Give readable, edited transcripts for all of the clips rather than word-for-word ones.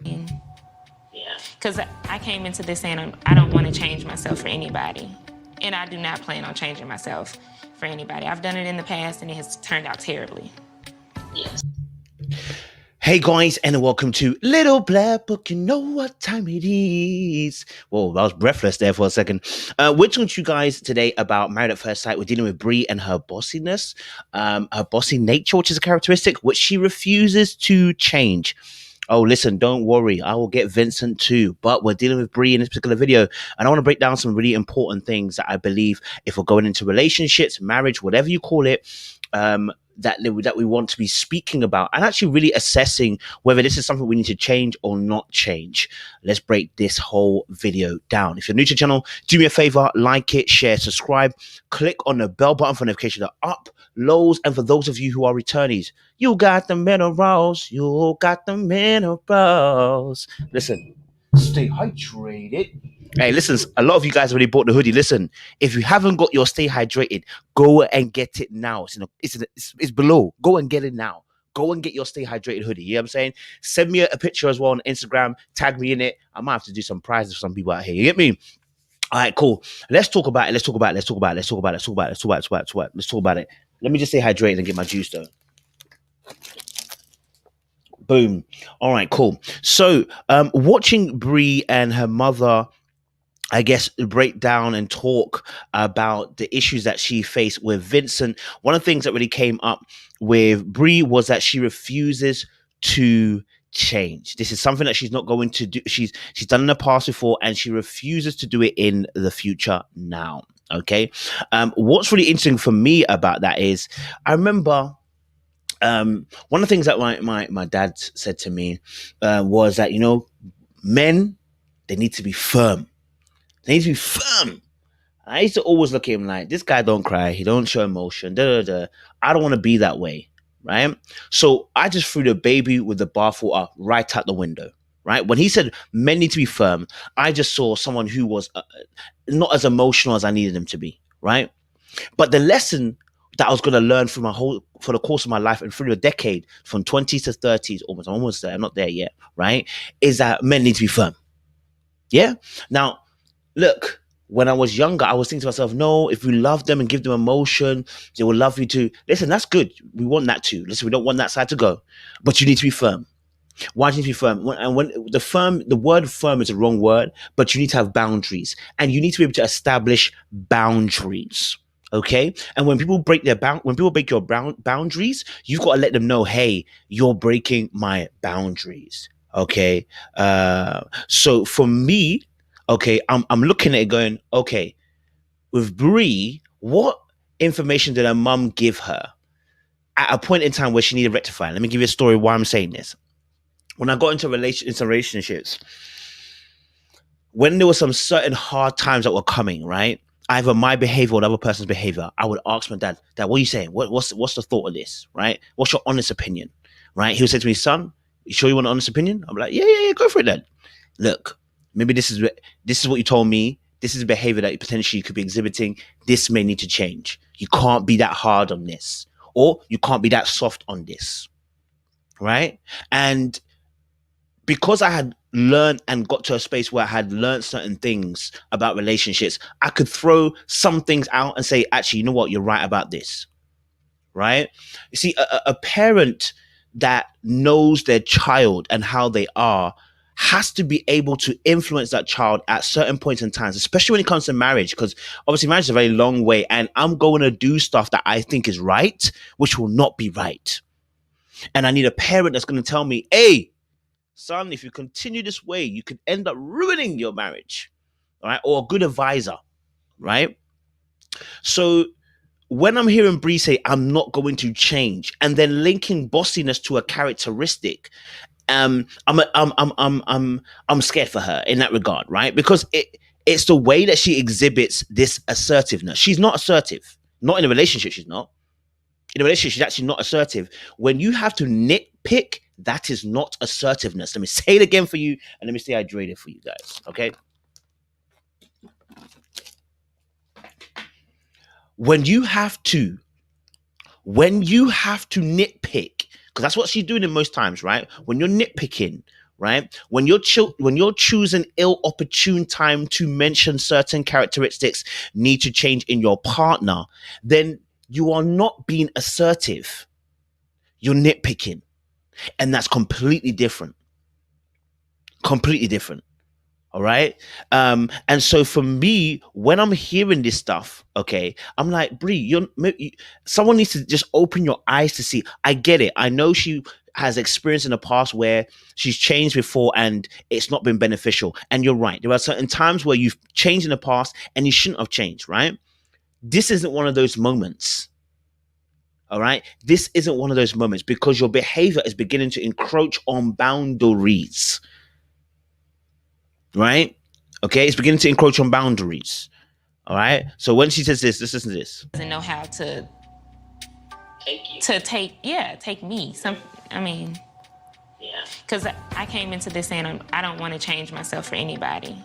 Because I came into this saying I don't want to change myself for anybody. And I do not plan on changing myself for anybody. I've done it in the past and it has turned out terribly. Yes. Hey guys, and welcome to Little Black Book. You know what time it is. Whoa, I was breathless there for a second. We're talking to you guys today about Married at First Sight. We're dealing with Bree and her bossiness, her bossy nature, which is a characteristic which she refuses to change. Oh, listen, don't worry. I will get Vincent too. But we're dealing with Bree in this particular video. And I want to break down some really important things that I believe if we're going into relationships, marriage, whatever you call it, that we want to be speaking about and actually really assessing whether this is something we need to change or not change. Let's break this whole video down. If you're new to the channel, do me a favor, like it, share, subscribe, click on the bell button for notifications of uploads. And for those of you who are returnees, you got the minerals, you got the minerals. Listen, stay hydrated. Hey, listen, a lot of you guys already bought the hoodie. Listen, if you haven't got your Stay Hydrated, go and get it now. It's below. Go and get it now. Go and get your Stay Hydrated hoodie. You know what I'm saying? Send me a picture as well on Instagram. Tag me in it. I might have to do some prizes for some people out here. You get me? All right, cool. Let's talk about it. Let's talk about it. Let me just stay hydrated and get my juice though. Boom. All right, cool. So, watching Bree and her mother, I guess, break down and talk about the issues that she faced with Vincent. One of the things that really came up with Bree was that she refuses to change. This is something that she's not going to do. She's done in the past before, and she refuses to do it in the future now. Okay. What's really interesting for me about that is I remember one of the things that my dad said to me was that, you know, men, they need to be firm. They need to be firm. I used to always look at him like, this guy don't cry. He don't show emotion. I don't want to be that way, right? So I just threw the baby with the bathwater right out the window, right? When he said men need to be firm, I just saw someone who was not as emotional as I needed him to be, right? But the lesson that I was going to learn for the course of my life and through the decade, from 20s to 30s, I'm almost there. I'm not there yet, right? Is that men need to be firm. Yeah. Now, look, when I was younger, I was thinking to myself, no, if you love them and give them emotion, they will love you too. Listen, that's good. We want that too. Listen, we don't want that side to go. But you need to be firm. Why do you need to be firm? When the word firm is a wrong word, but you need to have boundaries. And you need to be able to establish boundaries. Okay? And when people break your boundaries, you've got to let them know, hey, you're breaking my boundaries. Okay? So for me, okay, I'm looking at it going, okay, with Bree, what information did her mum give her at a point in time where she needed rectifying? Let me give you a story why I'm saying this. When I got into relationships, when there were some certain hard times that were coming, right? Either my behavior or the other person's behavior, I would ask my dad, what are you saying? What's the thought of this, right? What's your honest opinion, right? He would say to me, son, you sure you want an honest opinion? I'm like, yeah, go for it then. Look, maybe this is what you told me. This is a behavior that potentially you could be exhibiting. This may need to change. You can't be that hard on this, or you can't be that soft on this, right? And because I had learned and got to a space where I had learned certain things about relationships, I could throw some things out and say, actually, you know what? You're right about this, right? You see, a parent that knows their child and how they are has to be able to influence that child at certain points in times, especially when it comes to marriage, because obviously marriage is a very long way, and I'm going to do stuff that I think is right, which will not be right. And I need a parent that's going to tell me, hey, son, if you continue this way, you could end up ruining your marriage, right? Or a good advisor, right? So when I'm hearing Bree say, I'm not going to change, and then linking bossiness to a characteristic, I'm scared for her in that regard, right? Because it's the way that she exhibits this assertiveness. She's not assertive. Not in a relationship, she's not. In a relationship, she's actually not assertive. When you have to nitpick, that is not assertiveness. Let me say it again for you, and let me stay hydrated for you guys, okay? When you have to nitpick, because that's what she's doing in most times, right? When you're nitpicking, right? When you're choosing ill opportune time to mention certain characteristics need to change in your partner, then you are not being assertive. You're nitpicking, and that's completely different. Completely different. All right. And so for me, when I'm hearing this stuff, okay, I'm like, Bree, someone needs to just open your eyes to see. I get it. I know she has experience in the past where she's changed before and it's not been beneficial. And you're right. There are certain times where you've changed in the past and you shouldn't have changed, right? This isn't one of those moments. All right. This isn't one of those moments because your behavior is beginning to encroach on boundaries, right? Okay, it's beginning to encroach on boundaries. All right. So when she says this, listen to this. Doesn't know how to take me. I mean, yeah. Because I came into this saying I don't want to change myself for anybody.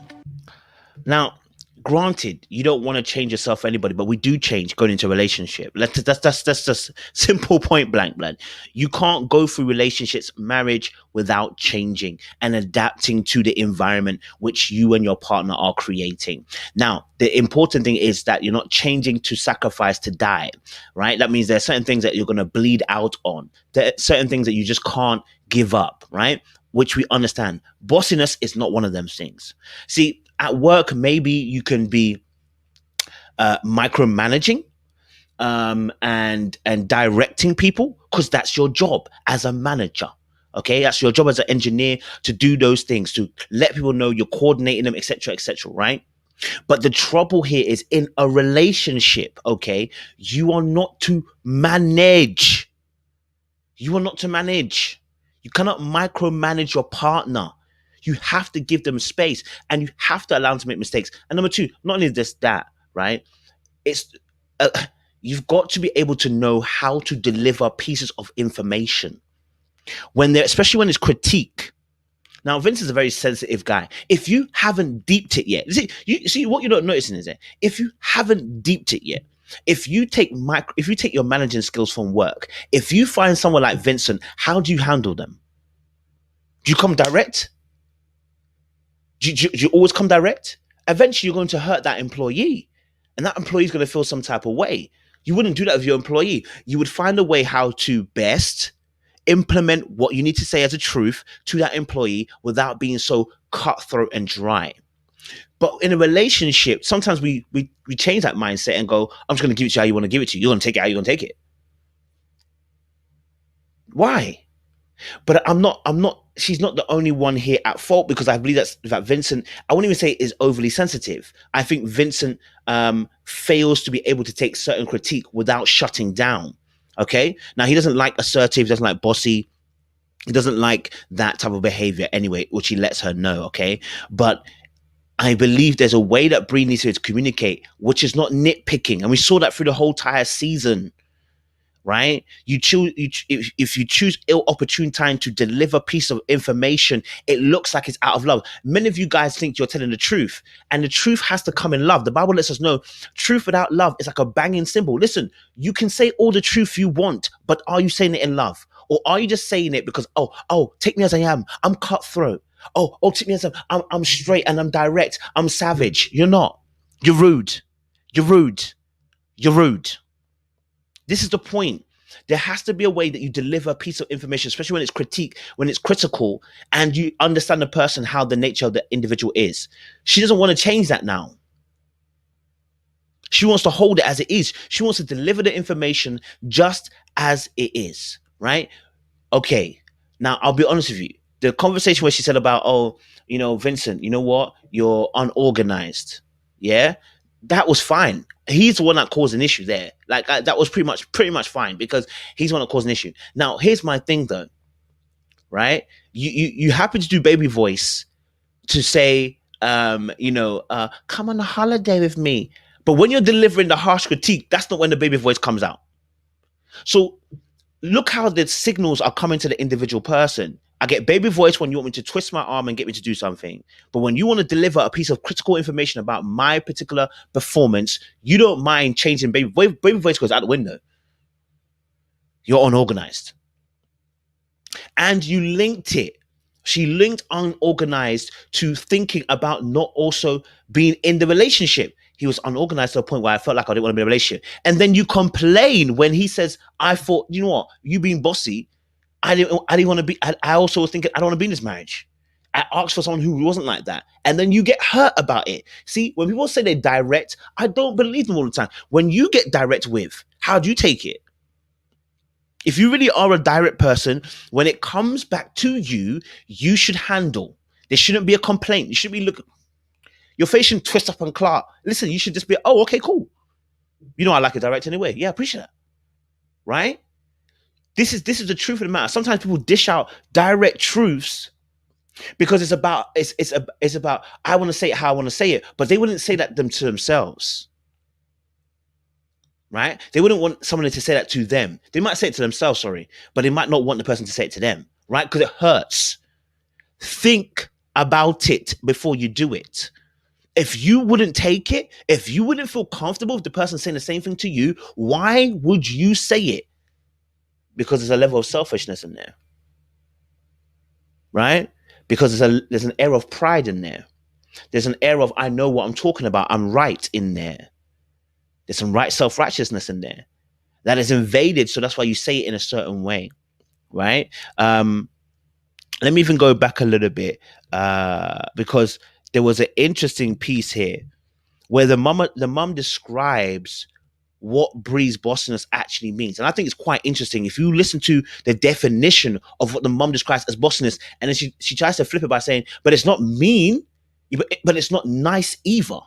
Now, granted, you don't want to change yourself for anybody, but we do change going into a relationship. That's just simple point blank, blood. You can't go through relationships, marriage without changing and adapting to the environment which you and your partner are creating. Now, the important thing is that you're not changing to sacrifice to die, right? That means there are certain things that you're going to bleed out on. There are certain things that you just can't give up, right? Which we understand. Bossiness is not one of them things. See, at work, maybe you can be micromanaging and directing people because that's your job as a manager. Okay, that's your job as an engineer to do those things, to let people know you're coordinating them, etc., etc. Right? But the trouble here is in a relationship. Okay, you are not to manage. You are not to manage. You cannot micromanage your partner. You have to give them space and you have to allow them to make mistakes. And number two, not only just that, right? It's you've got to be able to know how to deliver pieces of information especially when it's critique. Now, Vince is a very sensitive guy. If you haven't deeped it yet, see what you're not noticing is that if you haven't deeped it yet, if you take your managing skills from work, if you find someone like Vincent, how do you handle them? Do you come direct? Do you always come direct? Eventually, you're going to hurt that employee, and that employee is going to feel some type of way. You wouldn't do that with your employee. You would find a way how to best implement what you need to say as a truth to that employee without being so cutthroat and dry. But in a relationship, sometimes we change that mindset and go, I'm just going to give it to you how you want to give it to you. You're going to take it how you want to take it. Why? But she's not the only one here at fault because I believe that Vincent, I wouldn't even say is overly sensitive. I think Vincent fails to be able to take certain critique without shutting down. Okay. Now he doesn't like assertive, he doesn't like bossy. He doesn't like that type of behavior anyway, which he lets her know. Okay. But I believe there's a way that Bree needs to communicate, which is not nitpicking. And we saw that through the whole entire season. Right? If you choose ill opportune time to deliver a piece of information, it looks like it's out of love. Many of you guys think you're telling the truth, and the truth has to come in love. The Bible lets us know truth without love is like a banging cymbal. Listen, you can say all the truth you want, but are you saying it in love? Or are you just saying it because, take me as I am. I'm cutthroat. Take me as I'm straight and I'm direct. I'm savage. You're not. You're rude. You're rude. You're rude. This is the point. There has to be a way that you deliver a piece of information, especially when it's critique, when it's critical, and you understand the person, how the nature of the individual is. She doesn't want to change that now. She wants to hold it as it is. She wants to deliver the information just as it is, right? Okay. Now, I'll be honest with you. The conversation where she said about, Vincent, you know what? You're unorganized. Yeah? That was fine. He's the one that caused an issue there. Like that was pretty much fine because he's the one that caused an issue. Now, here's my thing though, right? You happen to do baby voice to say, come on a holiday with me. But when you're delivering the harsh critique, that's not when the baby voice comes out. So look how the signals are coming to the individual person. I get baby voice when you want me to twist my arm and get me to do something. But when you want to deliver a piece of critical information about my particular performance, you don't mind changing baby voice. Baby voice goes out the window. You're unorganized. And you linked it She linked unorganized to thinking about not also being in the relationship. He was unorganized to a point where I felt like I didn't want to be in a relationship. And then you complain when he says, I thought, you know what, you being bossy, I didn't want to be, I also was thinking, I don't want to be in this marriage. I asked for someone who wasn't like that. And then you get hurt about it. See, when people say they're direct, I don't believe them all the time. When you get direct with, how do you take it? If you really are a direct person, when it comes back to you, you should handle. There shouldn't be a complaint. You should be looking. Your face shouldn't twist up and claw. Listen, you should just be, oh, okay, cool. You know, I like it direct anyway. Yeah, I appreciate that. Right? This is the truth of the matter. Sometimes people dish out direct truths because it's about I want to say it how I want to say it, but they wouldn't say that them to themselves. Right? They wouldn't want someone to say that to them. They might say it to themselves, sorry, but they might not want the person to say it to them, right? Because it hurts. Think about it before you do it. If you wouldn't take it, if you wouldn't feel comfortable with the person saying the same thing to you, why would you say it? Because there's a level of selfishness in there, right? Because there's an air of pride in there. There's an air of, I know what I'm talking about. I'm right in there. There's some right self-righteousness in there that is invaded. So that's why you say it in a certain way, right? Let me even go back a little bit because there was an interesting piece here where the mum describes what Bree's bossiness actually means. And I think it's quite interesting. If you listen to the definition of what the mum describes as bossiness, and then she tries to flip it by saying, but it's not mean, but it's not nice either.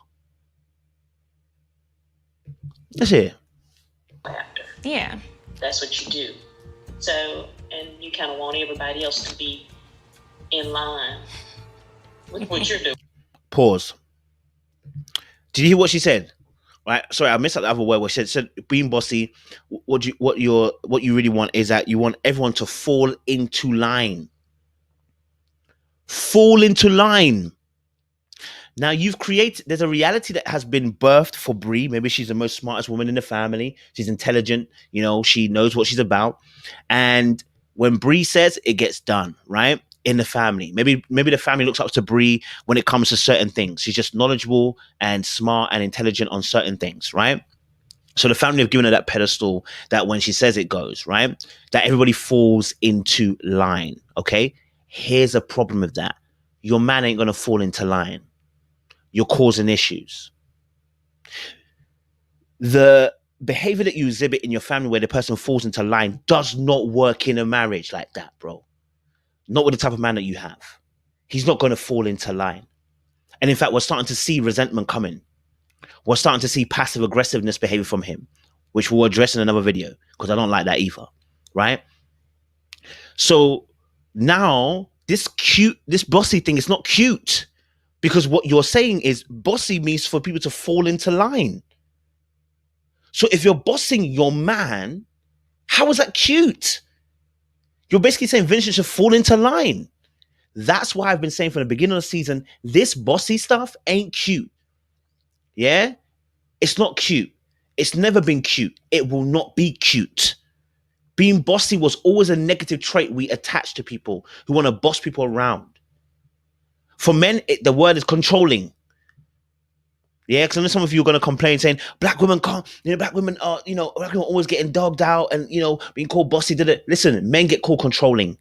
That's it. Yeah. That's what you do. So, and you kind of want everybody else to be in line with what you're doing. Pause. Did you hear what she said? Right. Sorry, I missed out the other word where she said being bossy, what you really want is that you want everyone to fall into line. Fall into line. Now there's a reality that has been birthed for Bree. Maybe she's the most smartest woman in the family. She's intelligent, she knows what she's about. And when Bree says, it gets done, right? In the family. Maybe the family looks up to Bree when it comes to certain things. She's just knowledgeable and smart and intelligent on certain things, right? So the family have given her that pedestal that when she says it goes, right? That everybody falls into line, okay? Here's a problem with that. Your man ain't going to fall into line. You're causing issues. The behavior that you exhibit in your family where the person falls into line does not work in a marriage like that, bro. Not with the type of man that you have. He's not going to fall into line. And in fact, we're starting to see resentment coming. We're starting to see passive aggressiveness behavior from him, which we'll address in another video because I don't like that either, right? So now this bossy thing is not cute. Because what you're saying is bossy means for people to fall into line. So if you're bossing your man, how is that cute? You're basically saying Vincent should fall into line. That's why I've been saying from the beginning of the season, this bossy stuff ain't cute. Yeah? It's not cute. It's never been cute. It will not be cute. Being bossy was always a negative trait we attach to people who want to boss people around. For men, the word is controlling. Yeah, because I know some of you are going to complain saying, black women can't, black women are, black women are always getting dogged out and, being called bossy. Listen, men get called controlling.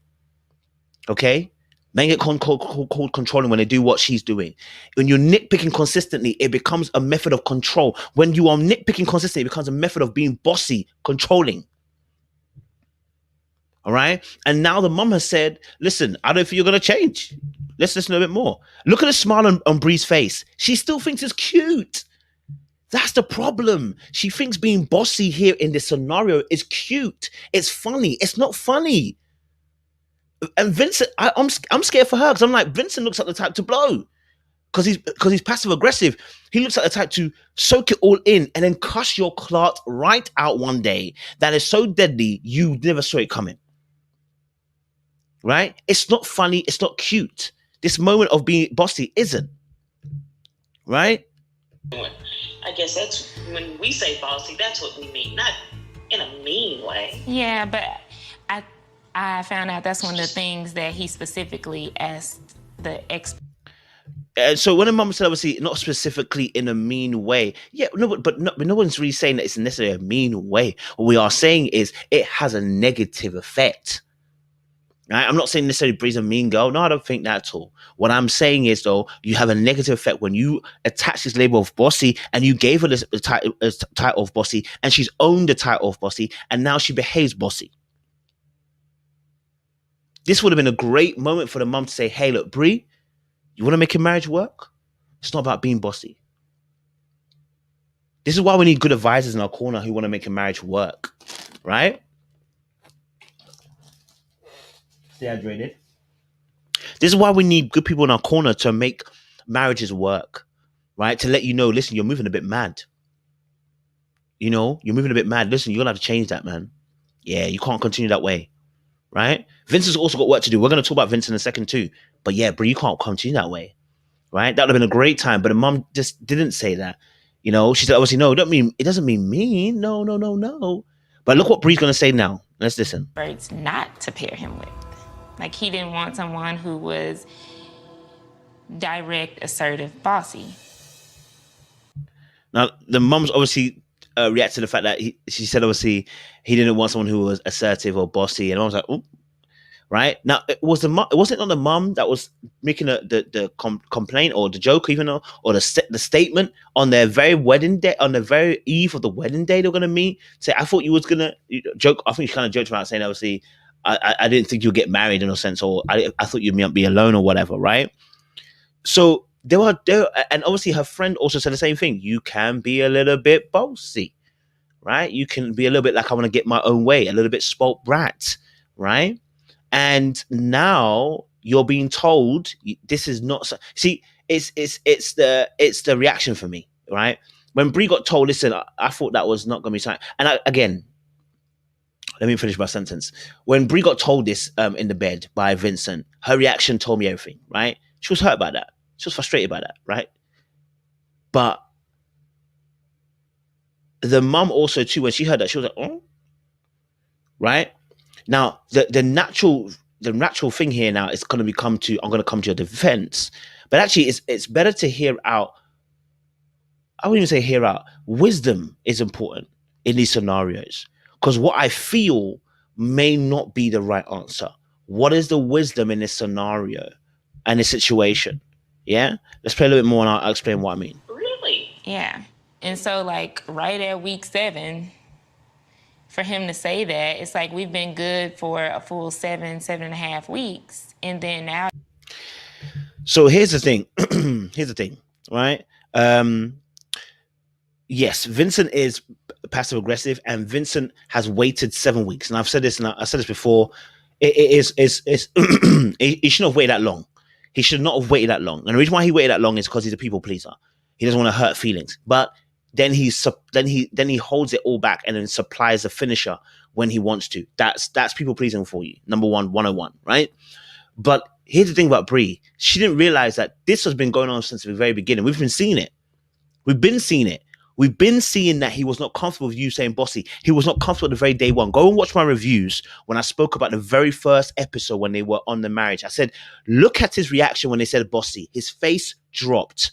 Okay? Men get called controlling when they do what she's doing. When you're nitpicking consistently, it becomes a method of control. When you are nitpicking consistently, it becomes a method of being bossy, controlling. All right? And now the mum has said, listen, I don't think you're going to change. Let's listen a bit more. Look at the smile on Bree's face. She still thinks it's cute. That's the problem. She thinks being bossy here in this scenario is cute. It's funny. It's not funny. And Vincent, I'm scared for her because I'm like, Vincent looks like the type to blow because he's passive aggressive. He looks like the type to soak it all in and then cuss your clot right out one day that is so deadly you never saw it coming. Right? It's not funny. It's not cute. This moment of being bossy isn't. Right? I guess that's when we say bossy, that's what we mean. Not in a mean way. Yeah, but I found out that's one of the things that he specifically asked the So when a mum said, obviously, not specifically in a mean way, yeah, no, but no one's really saying that it's necessarily a mean way. What we are saying is it has a negative effect. Right? I'm not saying necessarily Bree's a mean girl. No, I don't think that at all. What I'm saying is, though, you have a negative effect when you attach this label of bossy and you gave her this title of bossy, and she's owned the title of bossy, and now she behaves bossy. This would have been a great moment for the mum to say, hey, look, Bree, you want to make your marriage work? It's not about being bossy. This is why we need good advisors in our corner who want to make a marriage work, right? Stay hydrated. This is why we need good people in our corner to make marriages work, right? To let you know, listen, you're moving a bit mad. You know, you're moving a bit mad. Listen, you're going to have to change that, man. Yeah, you can't continue that way, right? Vincent's also got work to do. We're going to talk about Vincent in a second too. But yeah, bro, you can't continue that way, right? That would have been a great time. But the mom just didn't say that. You know, she said, obviously, no, it doesn't mean mean. No. But look what Bree's going to say now. Let's listen. Birds not to pair him with. Like, he didn't want someone who was direct, assertive, bossy. Now, the mom's obviously reacted to the fact that she said, obviously, he didn't want someone who was assertive or bossy. And I was like, oh, right? Now, it wasn't not the mom that was making the complaint or the joke, even or the statement on their very wedding day, on the very eve of the wedding day they were going to meet. Say, I thought you was going to joke. I think she kind of joked about saying, obviously, I didn't think you'd get married in a sense, or I thought you might be alone or whatever, right? So there were, and obviously her friend also said the same thing. You can be a little bit bossy, right? You can be a little bit like, I want to get my own way, a little bit spoilt brat, right? And now you're being told this is not. See, it's the reaction for me, right? When Bree got told, listen, I thought that was not going to be something. And again, let me finish my sentence. When Bree got told this in the bed by Vincent, her reaction told me everything, right? She was hurt by that. She was frustrated by that, right? But the mum also too, when she heard that, she was like, oh, right? Now, the natural thing here now is going to I'm going to come to your defense. But actually, it's better to hear out. I wouldn't even say hear out. Wisdom is important in these scenarios. Because what I feel may not be the right answer. What is the wisdom in this scenario and this situation? Yeah? Let's play a little bit more and I'll explain what I mean. Really? Yeah. And so, like, right at week 7, for him to say that, it's like we've been good for a full 7.5 weeks. And then now. So here's the thing. Right? Yes, Vincent is passive aggressive, and Vincent has waited 7 weeks. And I've said this, and I said this before. He shouldn't have waited that long. He should not have waited that long. And the reason why he waited that long is because he's a people pleaser. He doesn't want to hurt feelings. But then he holds it all back and then supplies the finisher when he wants to. That's people pleasing for you. Number 101, right? But here's the thing about Bree. She didn't realize that this has been going on since the very beginning. We've been seeing it. We've been seeing that he was not comfortable with you saying bossy. He was not comfortable the very day one. Go and watch my reviews when I spoke about the very first episode when they were on the marriage. I said, look at his reaction when they said bossy. His face dropped.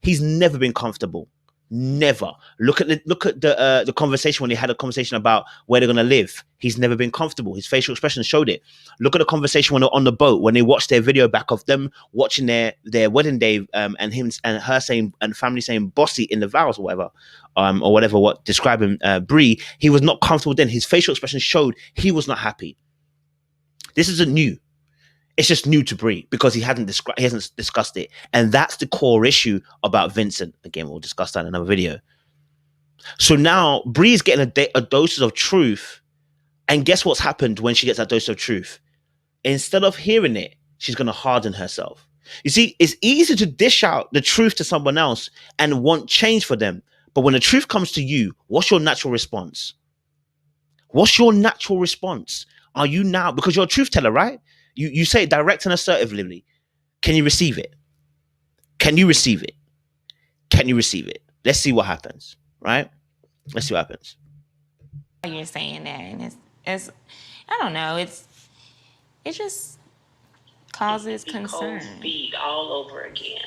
He's never been comfortable. Never. Look at the conversation when they had a conversation about where they're going to live. He's never been comfortable. His facial expression showed it. Look at the conversation when they're on the boat, when they watched their video back of them watching their wedding day, and him and her saying, and family saying bossy in the vows or whatever, what describing Bree. He was not comfortable then. His facial expression showed he was not happy. This isn't new. It's just new to Bree because he hasn't discussed it. And that's the core issue about Vincent. Again, we'll discuss that in another video. So now Bree's getting a dose of truth. And guess what's happened when she gets that dose of truth? Instead of hearing it, she's going to harden herself. You see, it's easy to dish out the truth to someone else and want change for them. But when the truth comes to you, what's your natural response? What's your natural response? Are you now, because you're a truth teller, right? You say it direct and assertively. Can you receive it? Can you receive it? Can you receive it? Let's see what happens, right? Let's see what happens. You're saying that, and I don't know. It just causes Be concern. cold feet all over again.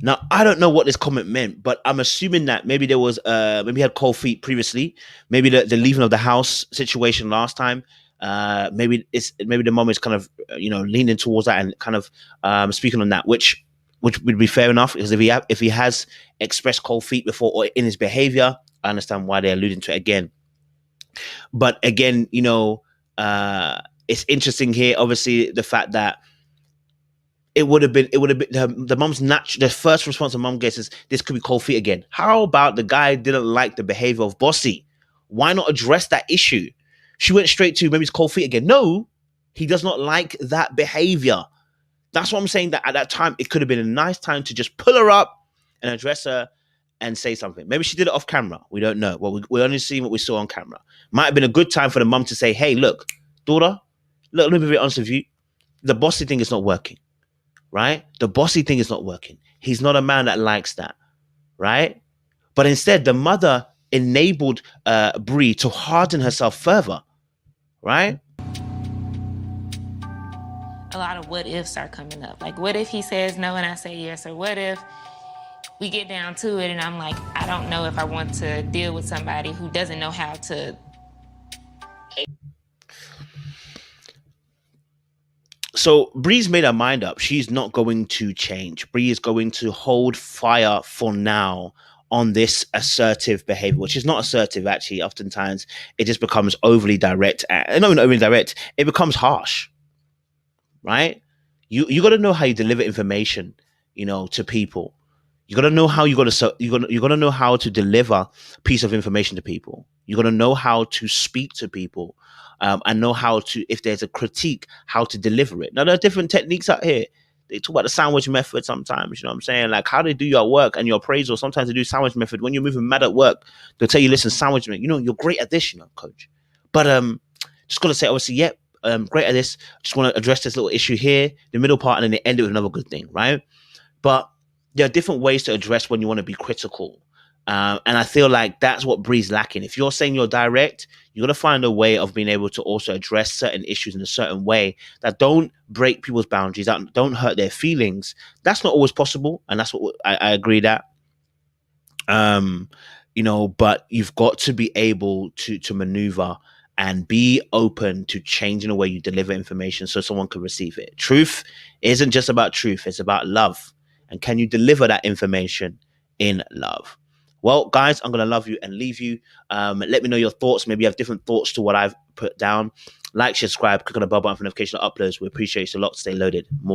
Now, I don't know what this comment meant, but I'm assuming that maybe there was maybe he had cold feet previously, maybe the leaving of the house situation last time. Maybe the mom is kind of leaning towards that and kind of speaking on that, which would be fair enough, because if he has expressed cold feet before or in his behavior, I understand why they're alluding to it again. But again, it's interesting here, obviously, the fact that it would have been the mom's natural. The first response the mom gets is, this could be cold feet again. How about the guy didn't like the behavior of Bossy? Why not address that issue? She went straight to, maybe it's cold feet again. No, he does not like that behavior. That's what I'm saying, that at that time it could have been a nice time to just pull her up and address her and say something. Maybe she did it off camera. We don't know. Well, we're only seeing what we saw on camera. Might have been a good time for the mum to say, hey, look, daughter, look, let me be very honest with you. The Bossy thing is not working. Right? The Bossy thing is not working. He's not a man that likes that. Right? But instead, the mother enabled Bree to harden herself further. Right? A lot of what ifs are coming up. Like, what if he says no and I say yes? Or what if we get down to it and I'm like, I don't know if I want to deal with somebody who doesn't know how to. So Bree's made her mind up. She's not going to change. Bree is going to hold fire for now on this assertive behavior, which is not assertive, actually. Oftentimes, it just becomes overly direct. Not even overly direct. It becomes harsh, right? You got to know how you deliver information, to people. You got to know how you got to know how to deliver a piece of information to people. You got to know how to speak to people, and know how to, if there's a critique, how to deliver it. Now, there are different techniques out here. They talk about the sandwich method sometimes, you know what I'm saying? Like how they do your work and your appraisal. Sometimes they do sandwich method. When you're moving mad at work, they'll tell you, listen, sandwich method, you're great at this, coach. But just got to say, obviously, yep, great at this. Just want to address this little issue here, the middle part, and then they end it with another good thing, right? But there are different ways to address when you want to be critical. And I feel like that's what Bree's lacking. If you're saying you're direct, you got to find a way of being able to also address certain issues in a certain way that don't break people's boundaries, that don't hurt their feelings. That's not always possible. And that's what I agree that. But you've got to be able to maneuver and be open to changing the way you deliver information so someone can receive it. Truth isn't just about truth. It's about love. And can you deliver that information in love? Well, guys, I'm going to love you and leave you. Let me know your thoughts. Maybe you have different thoughts to what I've put down. Like, subscribe, click on the bell button for notification of uploads. We appreciate you a lot. Stay loaded. More